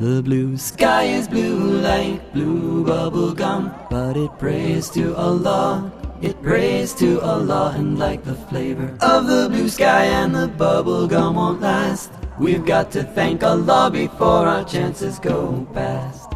The blue sky is blue like blue bubble gum, but it prays to Allah, it prays to Allah. And like the flavor of the blue sky and the bubble gum won't last, we've got to thank Allah before our chances go past.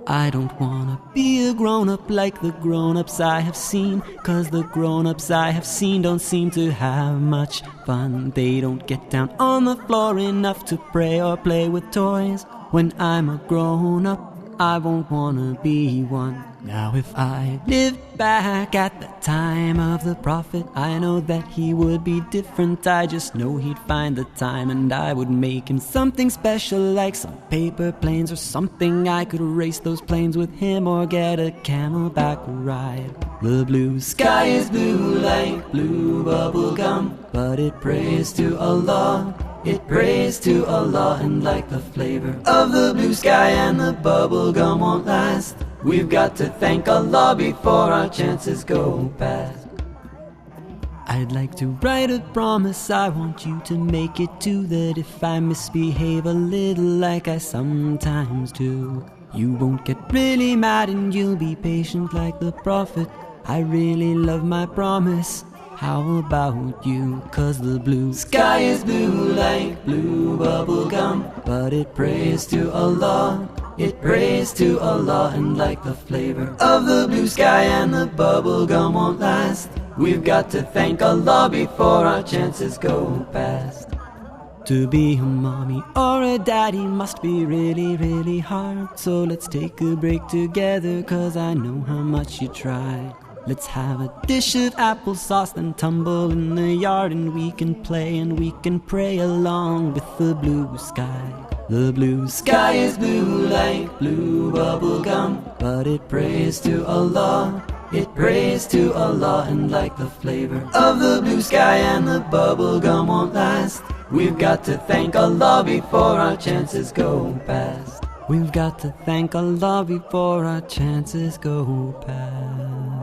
I don't wanna be a grown-up like the grown-ups I have seen, 'cause the grown-ups I have seen don't seem to have much fun. They don't get down on the floor enough to pray or play with toys. When I'm a grown-up, I won't wanna be one. Now if I lived back at the time of the Prophet, I know that he would be different. I just know he'd find the time, and I would make him something special, like some paper planes or something. I could race those planes with him or get a camelback ride. The blue sky is blue like blue bubble gum, but it prays to Allah, it prays to Allah. And like the flavor of the blue sky and the bubble gum won't last, we've got to thank Allah before our chances go past. I'd like to write a promise I want you to make it too, that if I misbehave a little like I sometimes do, you won't get really mad and you'll be patient like the Prophet. I really love my promise. How about you? 'Cause the blue sky is blue like blue bubble gum, but it prays to Allah, it prays to Allah. And like the flavor of the blue sky and the bubble gum won't last, we've got to thank Allah before our chances go past. To be a mommy or a daddy must be really, really hard. So let's take a break together, 'cause I know how much you try. Let's have a dish of applesauce, then tumble in the yard, and we can play and we can pray along with the blue sky. The blue sky is blue like blue bubble gum, but it prays to Allah, it prays to Allah. And like the flavor of the blue sky and the bubble gum won't last, we've got to thank Allah before our chances go past. We've got to thank Allah before our chances go past.